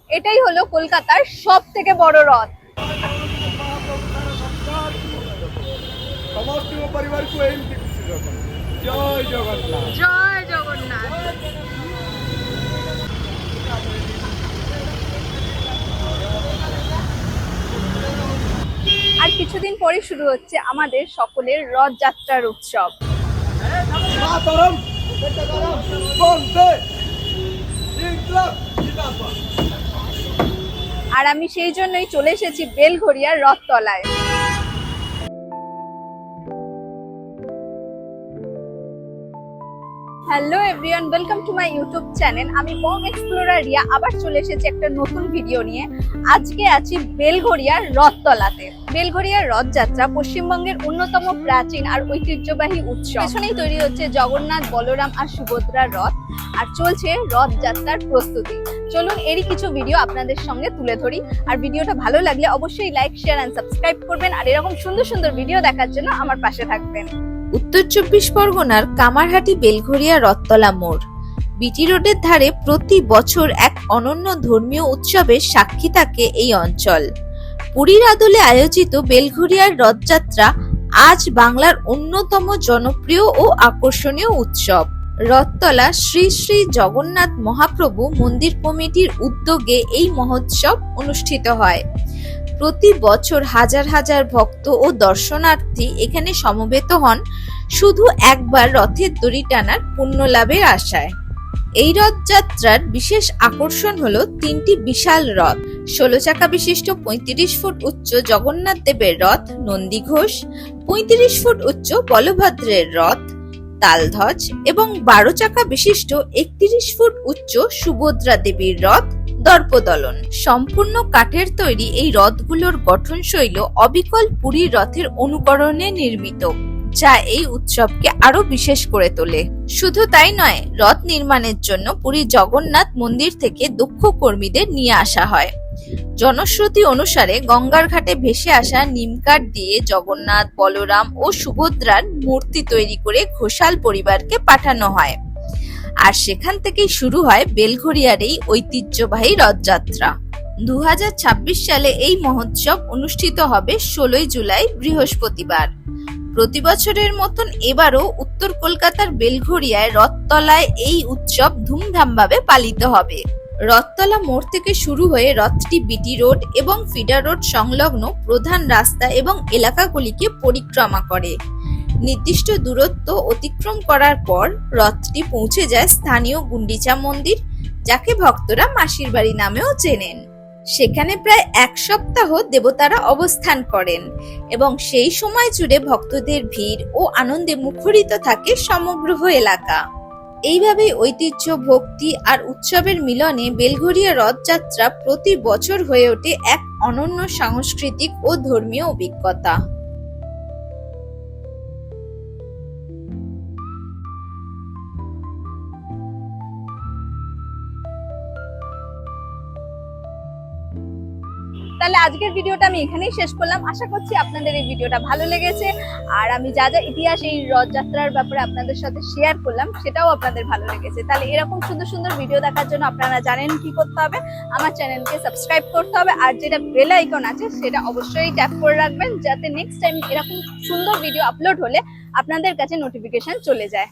এটাই হলো কলকাতার সব থেকে বড় রথ। সমস্ত পরিবারকে এমনি খুশি রকম। জয় জগন্নাথ। জয় জগন্নাথ। আর কিছুদিন পরে শুরু হচ্ছে আমাদের সকলের রথযাত্রার উৎসব। মাতরম বন্দে ইনকলাব জিন্দাবাদ। আর আমি সেই জন্যই চলে এসেছি বেলঘড়িয়ার রথতলায়। Hello everyone, welcome to my YouTube channel. আমি বং এক্সপ্লোরার রিয়া আবার চলে এসেছি একটা নতুন ভিডিও নিয়ে। আজকে আছি বেলঘড়িয়ার রথতলাতে। বেলঘড়িয়ার রথযাত্রা পশ্চিমবঙ্গের অন্যতম প্রাচীন আর ঐতিহ্যবাহী উৎসব। পেছনেই তৈরি হচ্ছে জগন্নাথ, বলরাম আর সুভদ্রার রথ, আর চলছে রথযাত্রার প্রস্তুতি। চলুন এরই কিছু ভিডিও আপনাদের সঙ্গে তুলে ধরি। আর ভিডিওটা ভালো লাগলে অবশ্যই লাইক, শেয়ার এন্ড সাবস্ক্রাইব করবেন। আর এরকম সুন্দর সুন্দর ভিডিও দেখার জন্য আমার পাশে থাকবেন। উত্তর চব্বিশ পরগনার কামারহাটি বেলঘড়িয়া রথতলা মোড় বিটি রোডের ধারে প্রতি বছর এক অনন্য ধর্মীয় উৎসবের সাক্ষী থাকে এই অঞ্চল। পুরীর আদলে আয়োজিত বেলঘড়িয়ার রথযাত্রা আজ বাংলার অন্যতম জনপ্রিয় ও আকর্ষণীয় উৎসব। রথতলা শ্রী শ্রী জগন্নাথ মহাপ্রভু মন্দির কমিটির উদ্যোগে এই মহোৎসব অনুষ্ঠিত হয়। প্রতি বছর হাজার হাজার ভক্ত ও দর্শনার্থী এখানে সমবেত হন শুধু একবার রথের দড়ি টানার পুণ্য লাভের আশায়। এই রথযাত্রার বিশেষ আকর্ষণ হলো তিনটি বিশাল রথ, 16 চাকা বিশিষ্ট 35 ফুট উচ্চ জগন্নাথ দেবের রথ নন্দীঘোষ, 35 ফুট উচ্চ বলভদ্রের রথ তালধ্বজ এবং 12 চাকা বিশিষ্ট 31 ফুট উচ্চ সুভদ্রা দেবীর রথ দর্পদলন। সম্পূর্ণ কাঠের তৈরি এই রথগুলোর গঠনশৈলী অবিকল পুরীর রথের অনুকরণে নির্মিত, যা এই উৎসবকে আরো বিশেষ করে তোলে। শুধু তাই নয়, রথ নির্মাণের জন্য পুরী জগন্নাথ মন্দির থেকে দক্ষ কর্মীদের নিয়ে আসা হয়। জনশ্রুতি অনুসারে গঙ্গার ঘাটে ভেসে আসা নিমকাঠ দিয়ে জগন্নাথ, বলরাম ও সুভদ্রার মূর্তি তৈরি করে ঘোষাল পরিবারকে পাঠানো হয়। আর সেখান থেকেই শুরু হয় বেলঘড়িয়ার এই ঐতিহ্যবাহী রথযাত্রা। 2026 সালে এই মহোৎসব অনুষ্ঠিত হবে 16 জুলাই বৃহস্পতিবার। প্রতি বছরের মতন এবারও উত্তর কলকাতার বেলঘড়িয়ায় রথতলায় এই উৎসব ধুমধামভাবে পালিত হবে। রথতলা মোড় থেকে শুরু হয়ে রথটি বিটি রোড এবং ফিডার রোড সংলগ্ন প্রধান রাস্তা এবং এলাকাগুলিকে পরিক্রমা করে। নির্দিষ্ট দূরত্ব অতিক্রম করার পর রথটি পৌঁছে যায় স্থানীয় গুন্ডিচা মন্দির, যাকে ভক্তরা মাসির বাড়ি নামেও চেনেন। সেখানে প্রায় এক সপ্তাহ দেবতারা অবস্থান করেন এবং সেই সময় জুড়ে ভক্তদের ভিড় ও আনন্দে মুখরিত থাকে সমগ্র এলাকা। এইভাবেই ঐতিহ্য, ভক্তি আর উৎসবের মিলনে বেলঘড়িয়া রথযাত্রা প্রতি বছর হয়ে ওঠে এক অনন্য সাংস্কৃতিক ও ধর্মীয় অভিজ্ঞতা। তাহলে আজকের ভিডিওটা আমি এখানেই শেষ করলাম। আশা করছি আপনাদের এই ভিডিওটা ভালো লেগেছে। আর আমি যা যা ইতিহাস এই রথযাত্রার ব্যাপারে আপনাদের সাথে শেয়ার করলাম সেটাও আপনাদের ভালো লেগেছে। তাহলে এরকম সুন্দর সুন্দর ভিডিও দেখার জন্য আপনারা জানেন কি করতে হবে, আমার চ্যানেলকে সাবস্ক্রাইব করতে হবে। আর যেটা বেল আইকন আছে সেটা অবশ্যই ট্যাপ করে রাখবেন, যাতে নেক্সট টাইম এরকম সুন্দর ভিডিও আপলোড হলে আপনাদের কাছে নোটিফিকেশন চলে যায়।